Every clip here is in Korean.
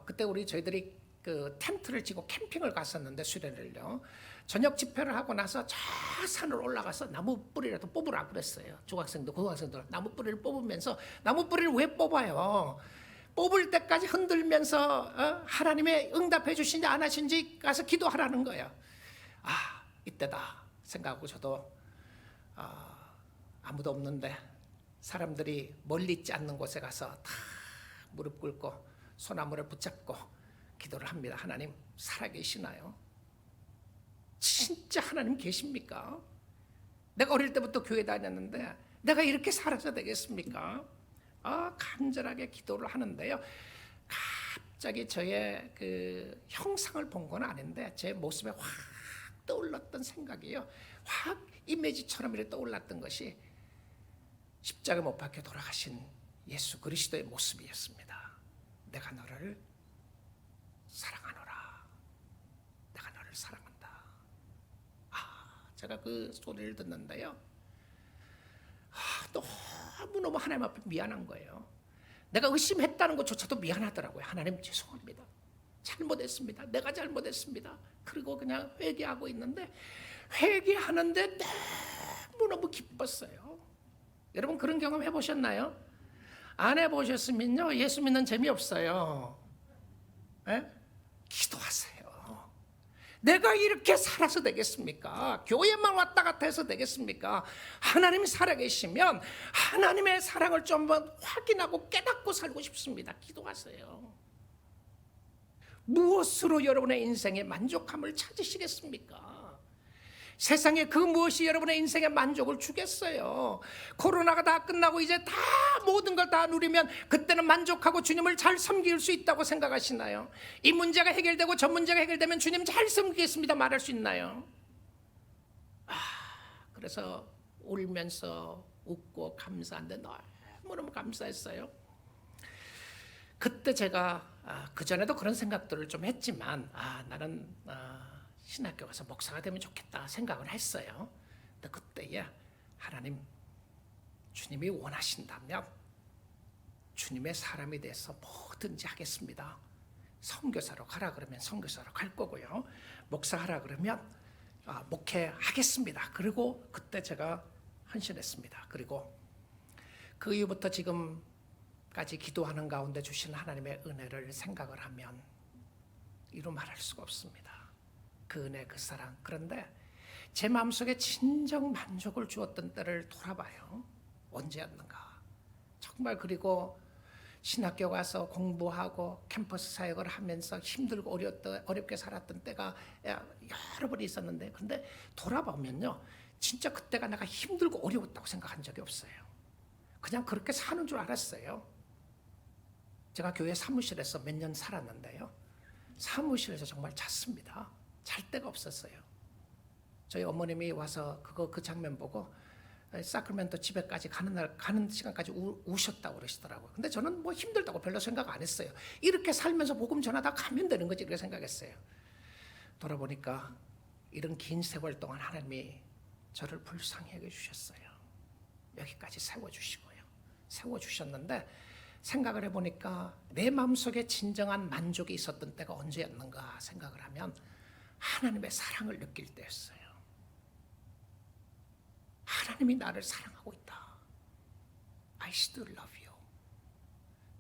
그때 저희들이 그 텐트를 치고 캠핑을 갔었는데 수련을요. 저녁 집회를 하고 나서 저 산을 올라가서 나무 뿌리라도 뽑으라 그랬어요. 중학생들, 고등학생들 나무 뿌리를 뽑으면서 나무 뿌리를 왜 뽑아요? 뽑을 때까지 흔들면서 하나님의 응답해 주신지 안 하신지 가서 기도하라는 거예요. 아, 이때다 생각하고 저도 아무도 없는데 사람들이 멀리 있지 않는 곳에 가서 다 무릎 꿇고 소나무를 붙잡고 기도를 합니다. 하나님 살아계시나요? 진짜 하나님 계십니까? 내가 어릴 때부터 교회 다녔는데 내가 이렇게 살아서 되겠습니까? 간절하게 기도를 하는데요. 갑자기 저의 그 형상을 본 건 아닌데 제 모습에 확 떠올랐던 생각이요. 확 이미지처럼 이렇게 떠올랐던 것이 십자가 못 박혀 돌아가신 예수 그리스도의 모습이었습니다. 내가 너를 사랑하노라. 내가 너를 사랑한다. 제가 그 소리를 듣는데요. 너무너무 하나님 앞에 미안한 거예요. 내가 의심했다는 것조차도 미안하더라고요. 하나님 죄송합니다. 잘못했습니다. 내가 잘못했습니다. 그리고 그냥 회개하고 있는데 회개하는데 너무너무 기뻤어요. 여러분 그런 경험 해보셨나요? 안 해보셨으면요 예수 믿는 재미없어요. 에? 기도하세요. 내가 이렇게 살아서 되겠습니까? 교회만 왔다 갔다 해서 되겠습니까? 하나님이 살아계시면 하나님의 사랑을 좀 한번 확인하고 깨닫고 살고 싶습니다. 기도하세요. 무엇으로 여러분의 인생에 만족함을 찾으시겠습니까? 세상에 그 무엇이 여러분의 인생에 만족을 주겠어요? 코로나가 다 끝나고 이제 다 모든 걸 다 누리면 그때는 만족하고 주님을 잘 섬길 수 있다고 생각하시나요? 이 문제가 해결되고 저 문제가 해결되면 주님 잘 섬기겠습니다 말할 수 있나요? 그래서 울면서 웃고 감사한데 너무너무 감사했어요. 그때 제가 그전에도 그런 생각들을 좀 했지만 나는 신학교 가서 목사가 되면 좋겠다 생각을 했어요. 근데 그때에 하나님 주님이 원하신다면 주님의 사람이 돼서 뭐든지 하겠습니다. 선교사로 가라 그러면 선교사로 갈 거고요. 목사하라 그러면 목회하겠습니다. 그리고 그때 제가 헌신했습니다. 그리고 그 이후부터 지금까지 기도하는 가운데 주신 하나님의 은혜를 생각을 하면 이루 말할 수가 없습니다. 그 은혜, 그 사랑. 그런데 제 마음속에 진정 만족을 주었던 때를 돌아봐요. 언제였는가? 정말 그리고 신학교 가서 공부하고 캠퍼스 사역을 하면서 힘들고 어렵게 살았던 때가 여러 번 있었는데 근데 돌아보면요. 진짜 그때가 내가 힘들고 어려웠다고 생각한 적이 없어요. 그냥 그렇게 사는 줄 알았어요. 제가 교회 사무실에서 몇 년 살았는데요. 사무실에서 정말 잤습니다. 잘 데가 없었어요. 저희 어머님이 와서 그 장면 보고 사크라멘토 집에까지 가는 시간까지 우셨다고 그러시더라고요. 근데 저는 뭐 힘들다고 별로 생각 안 했어요. 이렇게 살면서 복음 전하다 가면 되는 거지 그렇게 생각했어요. 돌아보니까 이런 긴 세월 동안 하나님이 저를 불쌍히 여겨주셨어요. 여기까지 세워주시고요. 세워주셨는데 생각을 해보니까 내 마음속에 진정한 만족이 있었던 때가 언제였는가 생각을 하면 하나님의 사랑을 느낄 때였어요. 하나님이 나를 사랑하고 있다. I still love you.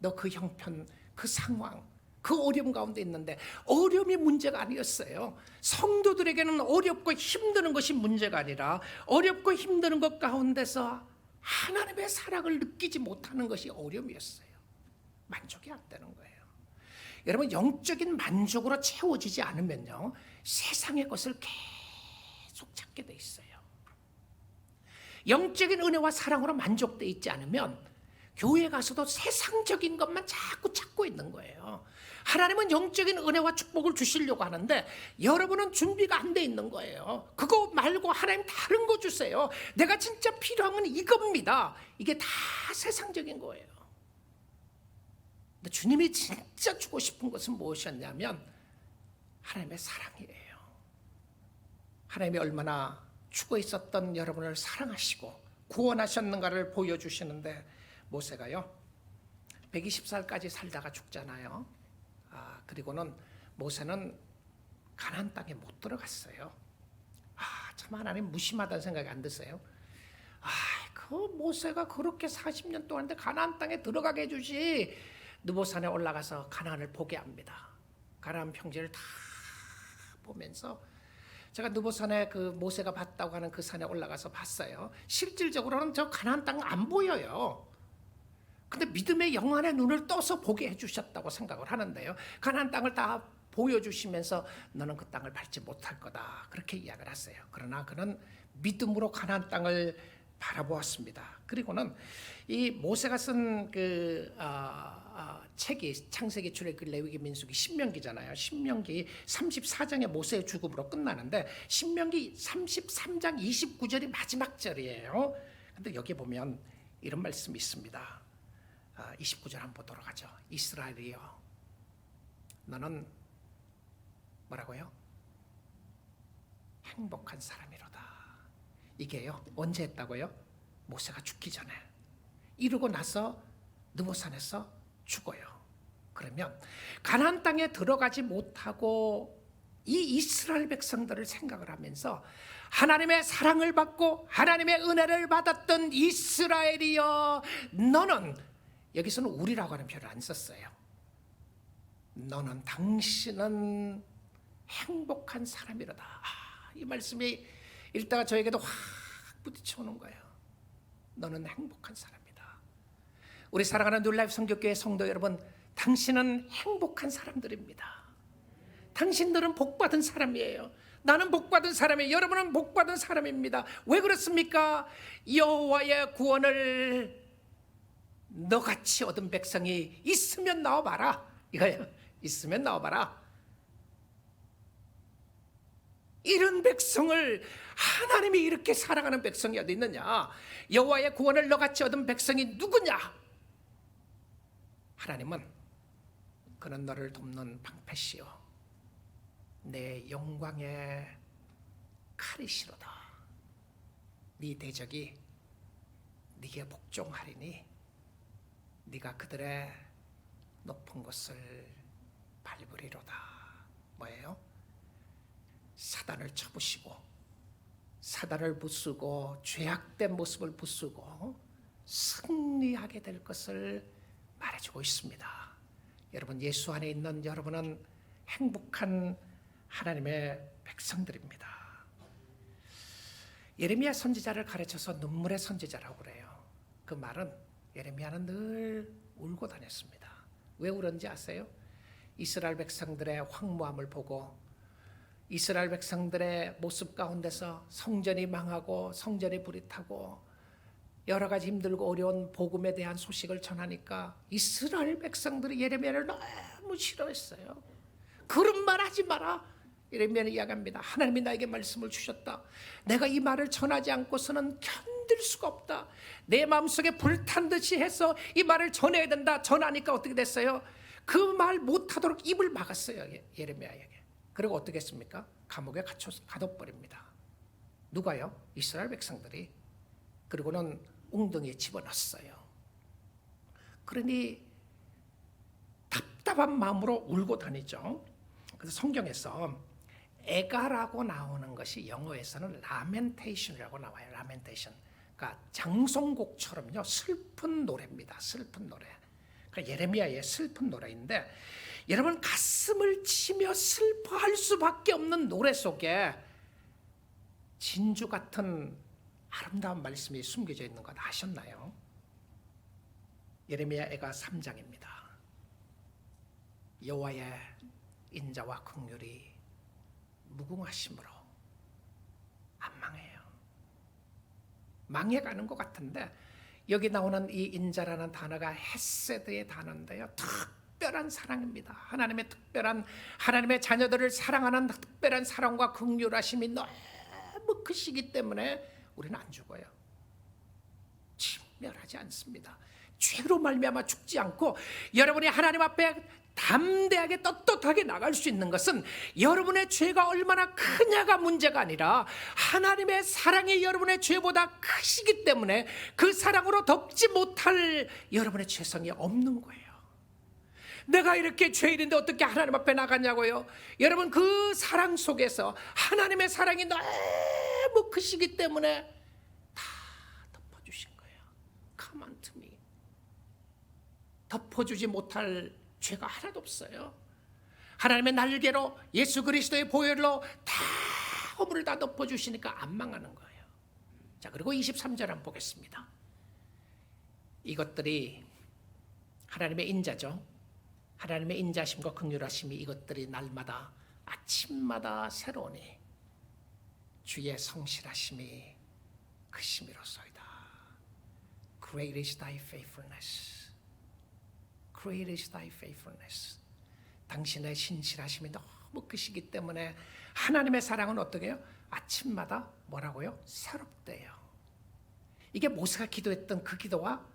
너 그 형편, 그 상황, 그 어려움 가운데 있는데 어려움이 문제가 아니었어요. 성도들에게는 어렵고 힘드는 것이 문제가 아니라 어렵고 힘드는 것 가운데서 하나님의 사랑을 느끼지 못하는 것이 어려움이었어요. 만족이 안 되는 거예요. 여러분 영적인 만족으로 채워지지 않으면요 세상의 것을 계속 찾게 돼 있어요. 영적인 은혜와 사랑으로 만족되어 있지 않으면 교회 가서도 세상적인 것만 자꾸 찾고 있는 거예요. 하나님은 영적인 은혜와 축복을 주시려고 하는데 여러분은 준비가 안 돼 있는 거예요. 그거 말고 하나님 다른 거 주세요. 내가 진짜 필요한 건 이겁니다. 이게 다 세상적인 거예요. 근데 주님이 진짜 주고 싶은 것은 무엇이었냐면 하나님의 사랑이에요. 하나님이 얼마나 죽어 있었던 여러분을 사랑하시고 구원하셨는가를 보여주시는데 모세가요 120살까지 살다가 죽잖아요. 그리고는 모세는 가나안 땅에 못 들어갔어요. 참 하나님 무심하다는 생각이 안 드세요? 그 모세가 그렇게 40년 동안 가나안 땅에 들어가게 해주지. 느보산에 올라가서 가나안을 보게 합니다. 가나안 평지를 다 보면서 제가 느보산에 그 모세가 봤다고 하는 그 산에 올라가서 봤어요. 실질적으로는 저 가나안 땅 안 보여요. 근데 믿음의 영안의 눈을 떠서 보게 해주셨다고 생각을 하는데요. 가나안 땅을 다 보여주시면서 너는 그 땅을 밟지 못할 거다, 그렇게 이야기를 했어요. 그러나 그는 믿음으로 가나안 땅을 바라보았습니다. 그리고는 이 모세가 쓴 책이 창세기, 출애굽기, 레위기, 민수기, 신명기잖아요. 신명기 34장의 모세의 죽음으로 끝나는데 신명기 33장 29절이 마지막 절이에요. 근데 여기 보면 이런 말씀이 있습니다. 29절 한번 보도록 하죠. 이스라엘이여, 너는 뭐라고요? 행복한 사람이로다. 이게요, 언제 했다고요? 모세가 죽기 전에. 이러고 나서 느보산에서 죽어요. 그러면 가나안 땅에 들어가지 못하고 이 이스라엘 백성들을 생각을 하면서 하나님의 사랑을 받고 하나님의 은혜를 받았던 이스라엘이여, 너는, 여기서는 우리라고 하는 표현을 안 썼어요. 너는, 당신은 행복한 사람이로다. 이 말씀이 읽다가 저에게도 확 부딪혀오는 거예요. 너는 행복한 사람이다. 우리 사랑하는 뉴라이프 선교교회 성도 여러분, 당신은 행복한 사람들입니다. 당신들은 복받은 사람이에요. 나는 복받은 사람이에요. 여러분은 복받은 사람입니다. 왜 그렇습니까? 여호와의 구원을 너같이 얻은 백성이 있으면 나와봐라, 이거예요. 있으면 나와봐라. 이런 백성을, 하나님이 이렇게 사랑하는 백성이 어디 있느냐? 여호와의 구원을 너같이 얻은 백성이 누구냐? 하나님은 그는 너를 돕는 방패시요 내 영광의 칼이시로다. 네 대적이 네게 복종하리니 네가 그들의 높은 곳을 밟으리로다. 뭐예요? 사단을 쳐부시고 사단을 부수고 죄악된 모습을 부수고 승리하게 될 것을 말해주고 있습니다. 여러분, 예수 안에 있는 여러분은 행복한 하나님의 백성들입니다. 예레미야 선지자를 가르쳐서 눈물의 선지자라고 그래요. 그 말은, 예레미야는 늘 울고 다녔습니다. 왜 울었는지 아세요? 이스라엘 백성들의 황무함을 보고 이스라엘 백성들의 모습 가운데서 성전이 망하고 성전이 불이 타고 여러 가지 힘들고 어려운 복음에 대한 소식을 전하니까 이스라엘 백성들이 예레미야를 너무 싫어했어요. 그런 말 하지 마라. 예레미야는 이야기합니다. 하나님이 나에게 말씀을 주셨다. 내가 이 말을 전하지 않고서는 견딜 수가 없다. 내 마음속에 불탄 듯이 해서 이 말을 전해야 된다. 전하니까 어떻게 됐어요? 그 말 못하도록 입을 막았어요, 예레미야에게. 그리고 어떻게 했습니까? 감옥에 가둬버립니다. 누가요? 이스라엘 백성들이. 그리고는 웅덩이에 집어넣었어요. 그러니 답답한 마음으로 울고 다니죠. 그래서 성경에서 애가라고 나오는 것이 영어에서는 라멘테이션이라고 나와요. 라멘테이션. 그러니까 장송곡처럼요, 슬픈 노래입니다. 슬픈 노래. 그러니까 예레미야의 슬픈 노래인데, 여러분, 가슴을 치며 슬퍼할 수밖에 없는 노래 속에 진주 같은 아름다운 말씀이 숨겨져 있는 것 아셨나요? 예레미야 애가 3장입니다. 여호와의 인자와 긍휼이 무궁하심으로 안 망해요. 망해가는 것 같은데, 여기 나오는 이 인자라는 단어가 헤세드의 단어인데요, 특별한 사랑입니다. 하나님의 특별한, 하나님의 자녀들을 사랑하는 특별한 사랑과 긍휼하심이 너무 크시기 때문에 우리는 안 죽어요. 진멸하지 않습니다. 죄로 말미암아 죽지 않고 여러분이 하나님 앞에 담대하게 떳떳하게 나갈 수 있는 것은 여러분의 죄가 얼마나 크냐가 문제가 아니라 하나님의 사랑이 여러분의 죄보다 크시기 때문에 그 사랑으로 덮지 못할 여러분의 죄성이 없는 거예요. 내가 이렇게 죄인인데 어떻게 하나님 앞에 나갔냐고요. 여러분, 그 사랑 속에서 하나님의 사랑이 너무 크시기 때문에 다 덮어주신 거예요. Come unto me. 덮어주지 못할 죄가 하나도 없어요. 하나님의 날개로 예수 그리스도의 보혈로 다 허물을 다 덮어주시니까 안 망하는 거예요. 자, 그리고 23절 한번 보겠습니다. 이것들이 하나님의 인자죠. 하나님의 인자심과 긍휼하심이 이것들이 날마다 아침마다 새로우니 주의 성실하심이 크심이로소이다. Great is thy faithfulness. Great is thy faithfulness. 당신의 신실하심이 너무 크시기 때문에 하나님의 사랑은 어떻게 해요? 아침마다 뭐라고요? 새롭대요. 이게 모세가 기도했던 그 기도와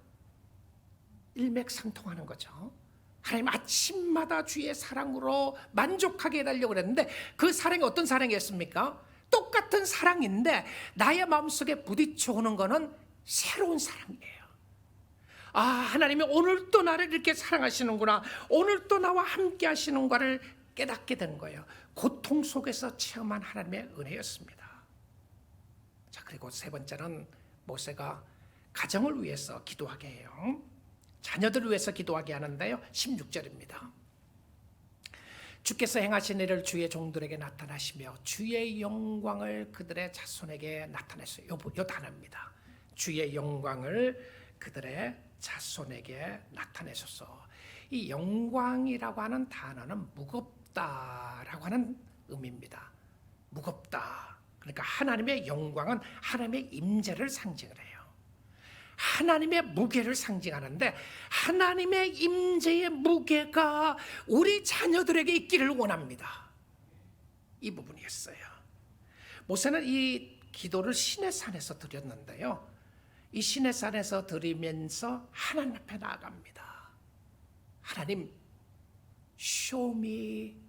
일맥상통하는 거죠. 하나님 아침마다 주의 사랑으로 만족하게 해달라고 그랬는데 그 사랑이 어떤 사랑이었습니까? 똑같은 사랑인데 나의 마음속에 부딪혀 오는 거는 새로운 사랑이에요. 아, 하나님이 오늘 또 나를 이렇게 사랑하시는구나, 오늘 또 나와 함께 하시는가를 깨닫게 된 거예요. 고통 속에서 체험한 하나님의 은혜였습니다. 자, 그리고 세 번째는 모세가 가정을 위해서 기도하게 해요. 자녀들을 위해서 기도하게 하는데요, 16절입니다. 주께서 행하신 일을 주의 종들에게 나타나시며 주의 영광을 그들의 자손에게 나타내소서. 요 단어입니다. 주의 영광을 그들의 자손에게 나타내소서. 이 영광이라고 하는 단어는 무겁다라고 하는 의미입니다. 무겁다. 그러니까 하나님의 영광은 하나님의 임재를 상징을 해요. 하나님의 무게를 상징하는데 하나님의 임재의 무게가 우리 자녀들에게 있기를 원합니다. 이 부분이었어요. 모세는 이 기도를 시내산에서 드렸는데요, 이 시내산에서 드리면서 하나님 앞에 나아갑니다. 하나님, show me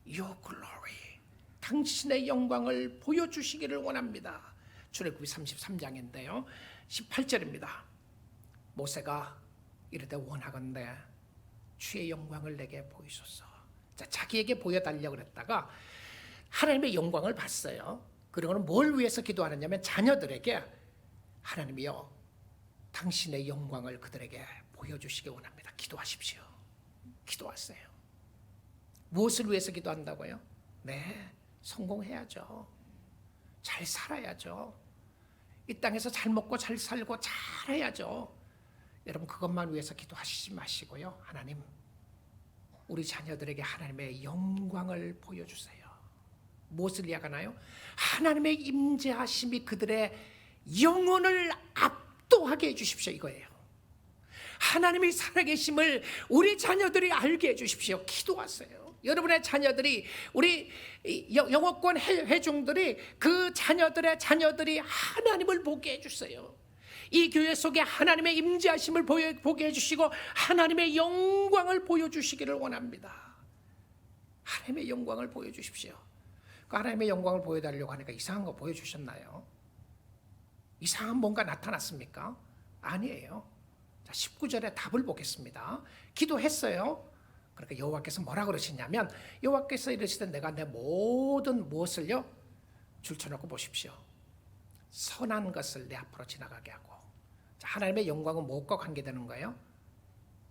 your glory. 당신의 영광을 보여주시기를 원합니다. 출애굽기 33장인데요 18절입니다. 모세가 이르되 원하건대 주의 영광을 내게 보이소서. 자, 자기에게 보여달라고 그랬다가 하나님의 영광을 봤어요. 그리고는 뭘 위해서 기도하느냐면 자녀들에게 하나님이여 당신의 영광을 그들에게 보여주시기 원합니다. 기도하십시오. 기도하세요. 무엇을 위해서 기도한다고요? 네, 성공해야죠. 잘 살아야죠. 이 땅에서 잘 먹고 잘 살고 잘 해야죠. 여러분, 그것만 위해서 기도하시지 마시고요, 하나님, 우리 자녀들에게 하나님의 영광을 보여주세요. 무엇을 이야기하나요? 하나님의 임재하심이 그들의 영혼을 압도하게 해주십시오, 이거예요. 하나님의 살아계심을 우리 자녀들이 알게 해주십시오. 기도하세요. 여러분의 자녀들이, 우리 영어권 회중들이, 그 자녀들이 하나님을 보게 해주세요. 이 교회 속에 하나님의 임재하심을 보게 해주시고 하나님의 영광을 보여주시기를 원합니다. 하나님의 영광을 보여주십시오. 그 하나님의 영광을 보여달라고 하니까 이상한 거 보여주셨나요? 이상한 뭔가 나타났습니까? 아니에요. 자, 19절에 답을 보겠습니다. 기도했어요. 그러니까 여호와께서 뭐라 그러시냐면, 여호와께서 이르시되 내가 내 모든 무엇을요 줄쳐놓고 보십시오. 선한 것을 내 앞으로 지나가게 하고. 자, 하나님의 영광은 무엇과 관계되는 거예요?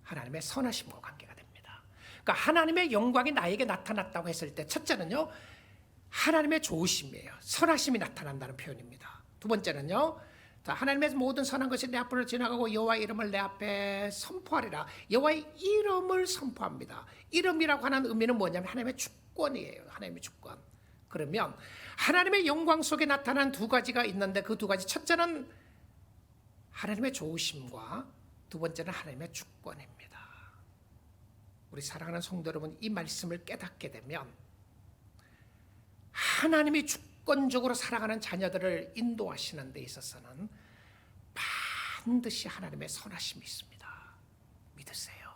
하나님의 선하심과 관계가 됩니다. 그러니까 하나님의 영광이 나에게 나타났다고 했을 때 첫째는요, 하나님의 좋으심이에요. 선하심이 나타난다는 표현입니다. 두 번째는요, 하나님의 모든 선한 것이 내 앞으로 지나가고 여호와의 이름을 내 앞에 선포하리라. 여호와의 이름을 선포합니다. 이름이라고 하는 의미는 뭐냐면 하나님의 주권이에요. 하나님의 주권. 그러면 하나님의 영광 속에 나타난 두 가지가 있는데 그 두 가지, 첫째는 하나님의 좋으심과 두 번째는 하나님의 주권입니다. 우리 사랑하는 성도 여러분, 이 말씀을 깨닫게 되면 하나님이 주권적으로 살아가는 자녀들을 인도하시는 데 있어서는 반드시 하나님의 선하심이 있습니다. 믿으세요.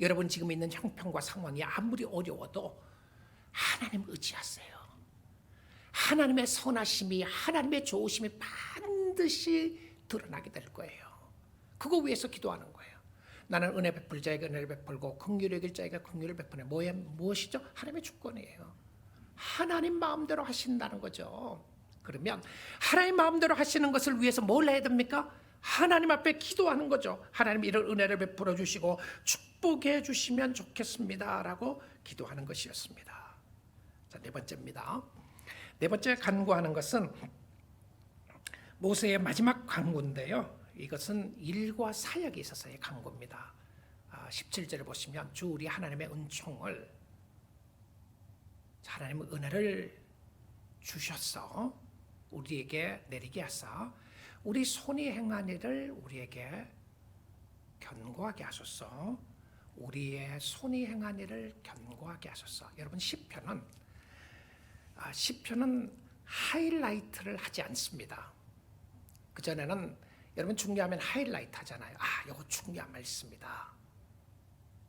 여러분 지금 있는 형편과 상황이 아무리 어려워도 하나님 의지하세요. 하나님의 선하심이, 하나님의 좋으심이 반드시 드러나게 될 거예요. 그거 위해서 기도하는 거예요. 나는 은혜 베풀 자에게 은혜를 베풀고 긍휼히 여길 자에게 긍휼을 베푸네. 무엇이죠? 하나님의 주권이에요. 하나님 마음대로 하신다는 거죠. 그러면 하나님 마음대로 하시는 것을 위해서 뭘 해야 됩니까? 하나님 앞에 기도하는 거죠. 하나님 이런 은혜를 베풀어 주시고 축복해 주시면 좋겠습니다 라고 기도하는 것이었습니다. 자, 네 번째입니다. 네 번째 간구하는 것은 모세의 마지막 간구인데요. 이것은 일과 사역에 있어서의 간구입니다. 17절을 보시면 주 우리 하나님의 은총을, 하나님의 은혜를 주셔서 우리에게 내리게 하사 우리 손이 행한 일을 우리에게 견고하게 하소서. 우리의 손이 행한 일을 견고하게 하소서. 여러분, 시편은 하이라이트를 하지 않습니다. 그전에는 여러분 중요하면 하이라이트 하잖아요. 이거 중요한 말씀이다.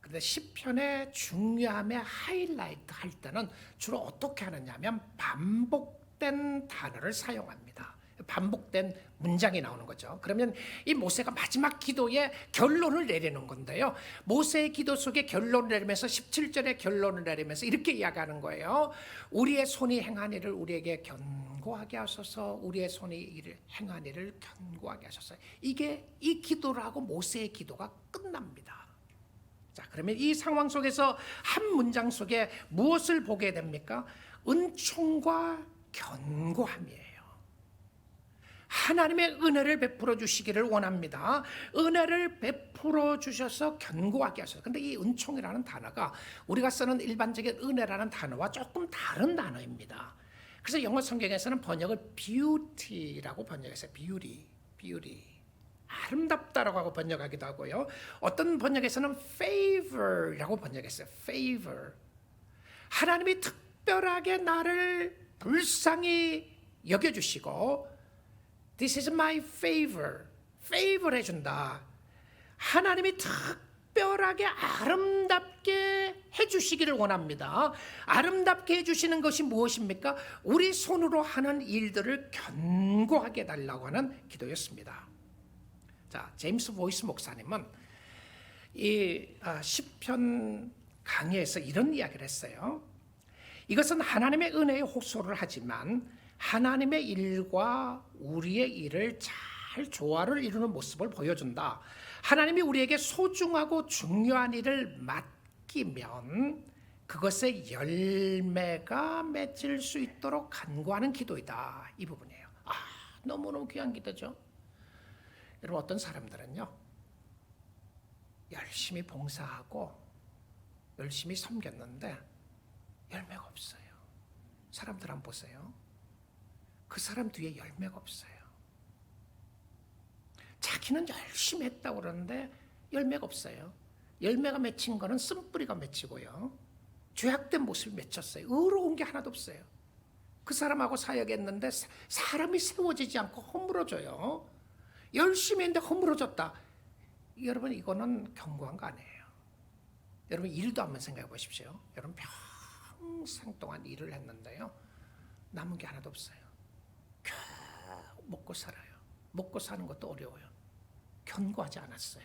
그런데 시편의 중요함의 하이라이트 할 때는 주로 어떻게 하느냐면 반복된 단어를 사용합니다. 반복된 문장이 나오는 거죠. 그러면 이 모세가 마지막 기도에 결론을 내리는 건데요. 모세의 기도 속에 결론을 내리면서 17절에 결론을 내리면서 이렇게 이야기하는 거예요. 우리의 손이 행한 일을 우리에게 견고하게 하소서. 우리의 손이 행한 일을 견고하게 하소서. 이게 이 기도라고 모세의 기도가 끝납니다. 자, 그러면 이 상황 속에서 한 문장 속에 무엇을 보게 됩니까? 은총과 견고함이에요. 하나님의 은혜를 베풀어 주시기를 원합니다. 은혜를 베풀어 주셔서 견고하게 하셔서. 근데 이 은총이라는 단어가 우리가 쓰는 일반적인 은혜라는 단어와 조금 다른 단어입니다. 그래서 영어 성경에서는 번역을 beauty라고 번역했어요. beauty. 아름답다라고 하고 번역하기도 하고요. 어떤 번역에서는 favor라고 번역했어요. favor. 하나님이 특별하게 나를 불쌍히 여겨주시고 This is my favor. favor 해준다. 하나님이 특별하게 아름답게 해주시기를 원합니다. 아름답게 해주시는 것이 무엇입니까? 우리 손으로 하는 일들을 견고하게 해달라고 하는 기도였습니다. 자, 제임스 보이스 목사님은 이 시편 강의에서 이런 이야기를 했어요. 이것은 하나님의 은혜에 호소를 하지만 하나님의 일과 우리의 일을 잘 조화를 이루는 모습을 보여준다. 하나님이 우리에게 소중하고 중요한 일을 맡기면 그것의 열매가 맺을 수 있도록 간구하는 기도이다. 이 부분이에요. 너무너무 귀한 기도죠. 여러분, 어떤 사람들은요, 열심히 봉사하고 열심히 섬겼는데 열매가 없어요. 사람들 한번 보세요. 그 사람 뒤에 열매가 없어요. 자기는 열심히 했다고 그러는데 열매가 없어요. 열매가 맺힌 거는 쓴뿌리가 맺히고요. 죄악된 모습이 맺혔어요. 의로운 게 하나도 없어요. 그 사람하고 사역했는데 사람이 세워지지 않고 허물어져요. 열심히 했는데 허물어졌다. 여러분, 이거는 견고한 거 아니에요. 여러분, 일도 한번 생각해 보십시오. 여러분, 평생 동안 일을 했는데요, 남은 게 하나도 없어요. 겨우 먹고 살아요. 먹고 사는 것도 어려워요. 견고하지 않았어요.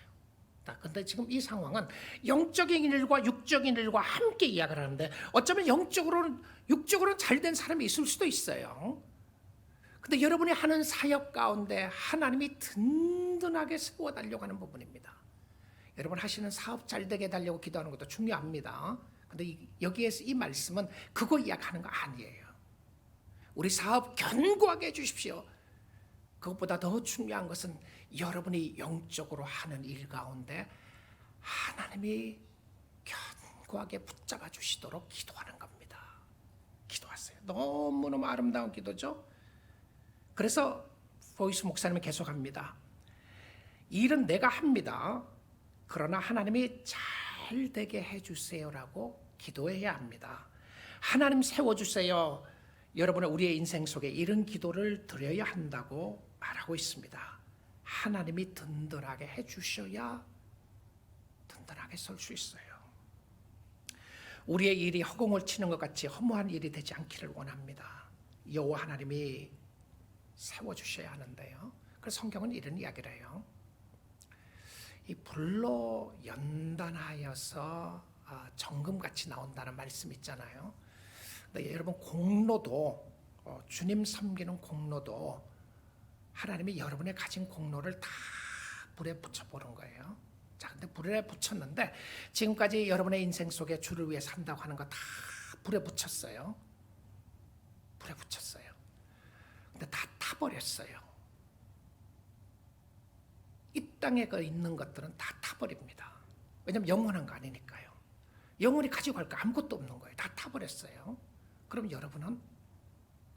근데 지금 이 상황은 영적인 일과 육적인 일과 함께 이야기를 하는데 어쩌면 영적으로는, 육적으로는 잘된 사람이 있을 수도 있어요. 근데 여러분이 하는 사역 가운데 하나님이 든든하게 세워달라고 하는 부분입니다. 여러분 하시는 사업 잘 되게 해달라고 기도하는 것도 중요합니다. 근데 여기에서 이 말씀은 그거 이야기하는 거 아니에요. 우리 사업 견고하게 해주십시오. 그것보다 더 중요한 것은 여러분이 영적으로 하는 일 가운데 하나님이 견고하게 붙잡아 주시도록 기도하는 겁니다. 기도하세요. 너무너무 아름다운 기도죠. 그래서 보이스 목사님이 계속합니다. 일은 내가 합니다. 그러나 하나님이 잘 되게 해주세요라고 기도해야 합니다. 하나님 세워주세요. 여러분의 우리의 인생 속에 이런 기도를 드려야 한다고 말하고 있습니다. 하나님이 든든하게 해주셔야 든든하게 설 수 있어요. 우리의 일이 허공을 치는 것 같이 허무한 일이 되지 않기를 원합니다. 여호와 하나님이 세워주셔야 하는데요. 그래서 성경은 이런 이야기를 해요. 이 불로 연단하여서 정금같이 나온다는 말씀 있잖아요. 근데 여러분 공로도 주님 섬기는 공로도 하나님이 여러분의 가진 공로를 다 불에 붙여보는 거예요. 자, 근데 불에 붙였는데 지금까지 여러분의 인생 속에 주를 위해 산다고 하는 거 다 불에 붙였어요. 불에 붙였어요. 근데 다 타버렸어요. 이 땅에 있는 것들은 다 타버립니다. 왜냐하면 영원한 거 아니니까요. 영원히 가지고 갈 거 아무것도 없는 거예요. 다 타버렸어요. 그럼 여러분은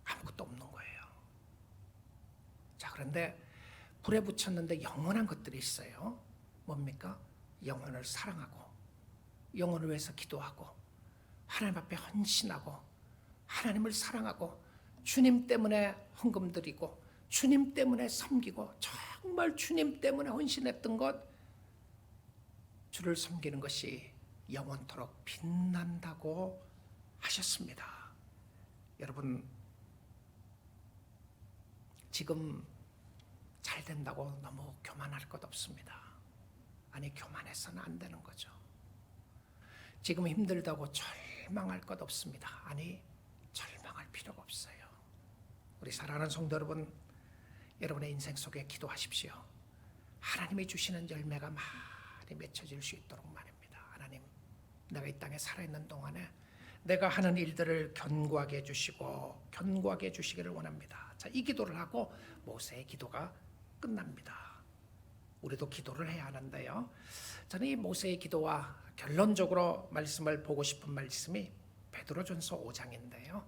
아무것도 없는 거예요. 자, 그런데 불에 붙였는데 영원한 것들이 있어요. 뭡니까? 영혼을 사랑하고 영혼을 위해서 기도하고 하나님 앞에 헌신하고 하나님을 사랑하고 주님 때문에 헌금 드리고 주님 때문에 섬기고 정말 주님 때문에 헌신했던 것, 주를 섬기는 것이 영원토록 빛난다고 하셨습니다. 여러분, 지금 잘 된다고 너무 교만할 것 없습니다. 아니, 교만해서는 안 되는 거죠. 지금 힘들다고 절망할 것 없습니다. 아니, 절망할 필요가 없어요. 우리 사랑하는 성도 여러분, 여러분의 인생 속에 기도하십시오. 하나님이 주시는 열매가 많이 맺혀질 수 있도록 말입니다. 하나님, 내가 이 땅에 살아있는 동안에 내가 하는 일들을 견고하게 해주시고 견고하게 해주시기를 원합니다. 자, 이 기도를 하고 모세의 기도가 끝납니다. 우리도 기도를 해야 하는데요. 저는 이 모세의 기도와 결론적으로 말씀을 보고 싶은 말씀이 베드로전서 5장인데요.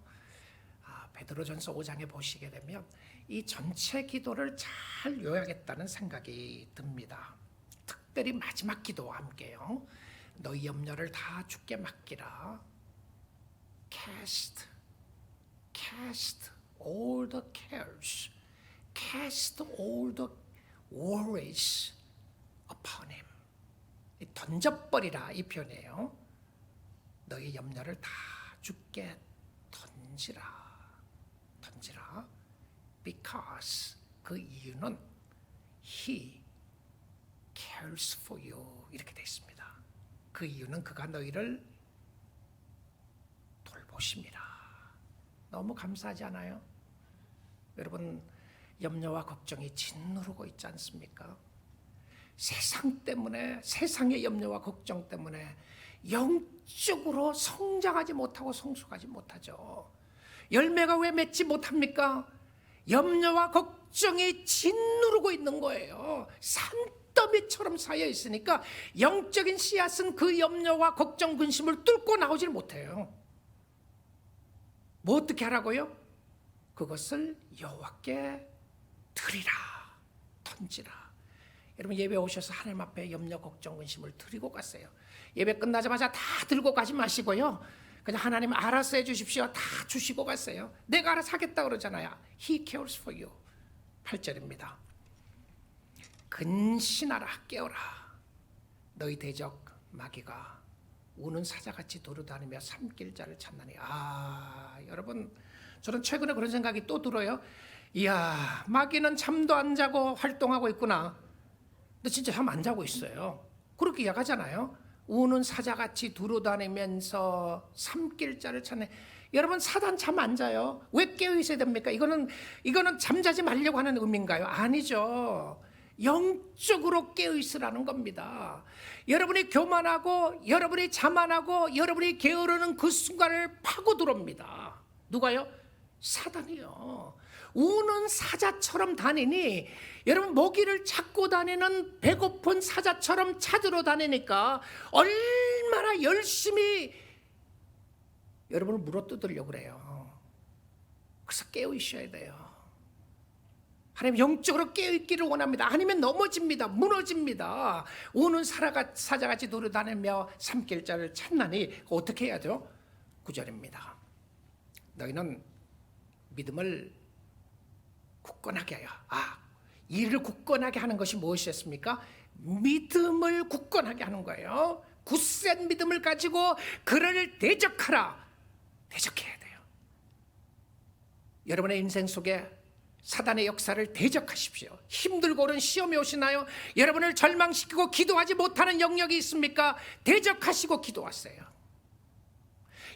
베드로전서 5장에 보시게 되면 이 전체 기도를 잘 요약했다는 생각이 듭니다. 특별히 마지막 기도와 함께요. 너희 염려를 다 주께 맡기라. Cast all the cares, cast all the worries upon him. 던져버리라, 이 표현이에요. 너희 염려를 다 주께 던지라. Because 그 이유는 He cares for you, 이렇게 되어 있습니다. 그 이유는 그가 너희를 돌보십니다. 너무 감사하지 않아요? 여러분, 염려와 걱정이 짓누르고 있지 않습니까? 세상 때문에, 세상의 염려와 걱정 때문에 영적으로 성장하지 못하고 성숙하지 못하죠. 열매가 왜 맺지 못합니까? 염려와 걱정이 짓누르고 있는 거예요. 산더미처럼 쌓여 있으니까 영적인 씨앗은 그 염려와 걱정, 근심을 뚫고 나오질 못해요. 뭐 어떻게 하라고요? 그것을 여호와께 드리라, 던지라. 여러분, 예배 오셔서 하나님 앞에 염려, 걱정, 근심을 드리고 가세요. 예배 끝나자마자 다 들고 가지 마시고요. 그냥 하나님 알아서 해주십시오. 다 주시고 갔어요. 내가 알아서 하겠다 그러잖아요. He cares for you. 8절입니다. 근신하라, 깨어라. 너희 대적 마귀가 우는 사자같이 도로다니며 삼킬 자를 찾나니. 여러분, 저는 최근에 그런 생각이 또 들어요. 이야, 마귀는 잠도 안 자고 활동하고 있구나. 근데 진짜 잠 안 자고 있어요. 그렇게 이야기하잖아요. 우는 사자같이 두루다니면서 삼킬 자를 찾네. 여러분, 사단 잠 안 자요? 왜 깨어 있어야 됩니까? 이거는 잠자지 말려고 하는 의미인가요? 아니죠. 영적으로 깨어 있으라는 겁니다. 여러분이 교만하고 여러분이 자만하고 여러분이 게으르는 그 순간을 파고 들어옵니다. 누가요? 사단이요. 우는 사자처럼 다니니, 여러분, 먹이를 찾고 다니는 배고픈 사자처럼 찾으러 다니니까 얼마나 열심히 여러분을 물어뜯으려고 그래요. 그래서 깨어 있어야 돼요. 하나님, 영적으로 깨어 있기를 원합니다. 아니면 넘어집니다. 무너집니다. 우는 사자같이 돌아다니며 삼킬 자를 찾나니. 어떻게 해야죠? 9절입니다. 너희는 믿음을 굳건하게 하여. 이를 굳건하게 하는 것이 무엇이었습니까? 믿음을 굳건하게 하는 거예요. 굳센 믿음을 가지고 그를 대적하라. 대적해야 돼요. 여러분의 인생 속에 사단의 역사를 대적하십시오. 힘들고 어려운 시험이 오시나요? 여러분을 절망시키고 기도하지 못하는 영역이 있습니까? 대적하시고 기도하세요.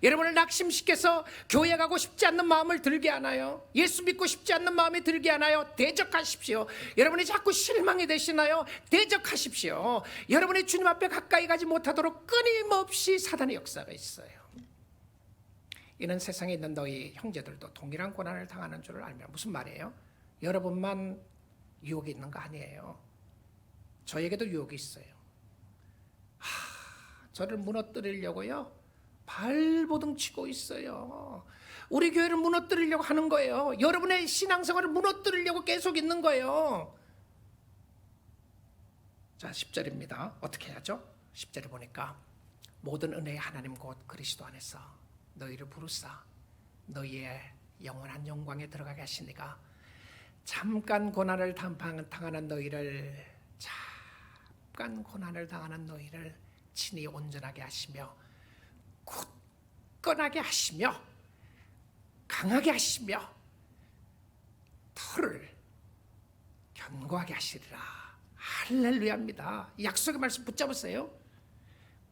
여러분을 낙심시켜서 교회 가고 싶지 않는 마음을 들게 하나요? 예수 믿고 싶지 않는 마음이 들게 하나요? 대적하십시오. 여러분이 자꾸 실망이 되시나요? 대적하십시오. 여러분이 주님 앞에 가까이 가지 못하도록 끊임없이 사단의 역사가 있어요. 이는 세상에 있는 너희 형제들도 동일한 고난을 당하는 줄을 알며. 무슨 말이에요? 여러분만 유혹이 있는 거 아니에요. 저에게도 유혹이 있어요. 저를 무너뜨리려고요 발버둥 치고 있어요. 우리 교회를 무너뜨리려고 하는 거예요. 여러분의 신앙생활을 무너뜨리려고 계속 있는 거예요. 자, 10절입니다. 어떻게 해야죠? 10절에 보니까 모든 은혜의 하나님 곧 그리스도 안에서 너희를 부르사 너희의 영원한 영광에 들어가게 하시니가 잠깐 고난을 당하는 너희를 친히 온전하게 하시며 굳건하게 하시며 강하게 하시며 털을 견고하게 하시리라. 할렐루야입니다. 약속의 말씀 붙잡으세요.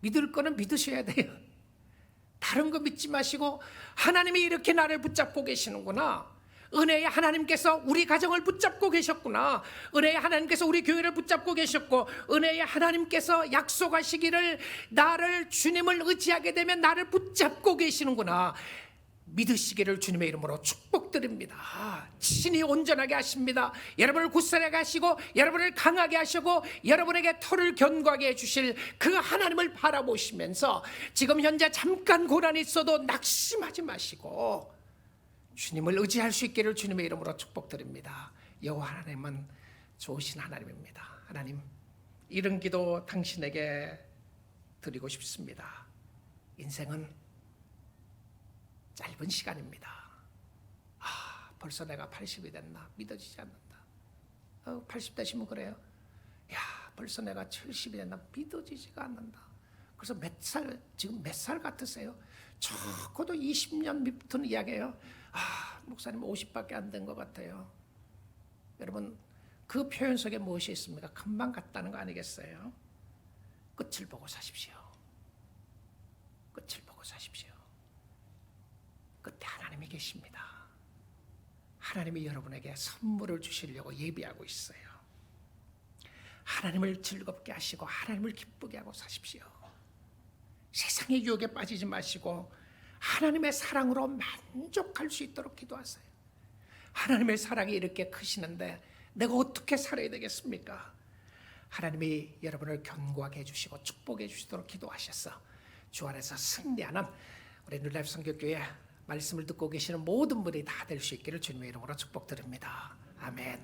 믿을 거는 믿으셔야 돼요. 다른 거 믿지 마시고 하나님이 이렇게 나를 붙잡고 계시는구나. 은혜의 하나님께서 우리 가정을 붙잡고 계셨구나. 은혜의 하나님께서 우리 교회를 붙잡고 계셨고, 은혜의 하나님께서 약속하시기를 나를 주님을 의지하게 되면 나를 붙잡고 계시는구나. 믿으시기를 주님의 이름으로 축복드립니다. 친히 온전하게 하십니다. 여러분을 굳세게 하시고 여러분을 강하게 하시고 여러분에게 털을 견고하게 해주실 그 하나님을 바라보시면서 지금 현재 잠깐 고난이 있어도 낙심하지 마시고 주님을 의지할 수 있기를 주님의 이름으로 축복드립니다. 여호와 하나님은 좋으신 하나님입니다. 하나님, 이런 기도 당신에게 드리고 싶습니다. 인생은 짧은 시간입니다. 벌써 내가 80이 됐나? 믿어지지 않는다. 80 되시면 그래요. 벌써 내가 70이 됐나? 믿어지지가 않는다. 그래서 지금 몇 살 같으세요? 적어도 20년 밑부터는 이야기해요. 목사님 50밖에 안 된 것 같아요. 여러분, 그 표현 속에 무엇이 있습니까? 금방 갔다는 거 아니겠어요? 끝을 보고 사십시오. 끝을 보고 사십시오. 끝에 하나님이 계십니다. 하나님이 여러분에게 선물을 주시려고 예비하고 있어요. 하나님을 즐겁게 하시고 하나님을 기쁘게 하고 사십시오. 세상의 유혹에 빠지지 마시고 하나님의 사랑으로 만족할 수 있도록 기도하세요. 하나님의 사랑이 이렇게 크시는데 내가 어떻게 살아야 되겠습니까? 하나님이 여러분을 견고하게 해주시고 축복해 주시도록 기도하셔서 주 안에서 승리하는 우리 뉴라이프 선교교회 말씀을 듣고 계시는 모든 분이 다 될 수 있기를 주님의 이름으로 축복드립니다. 아멘.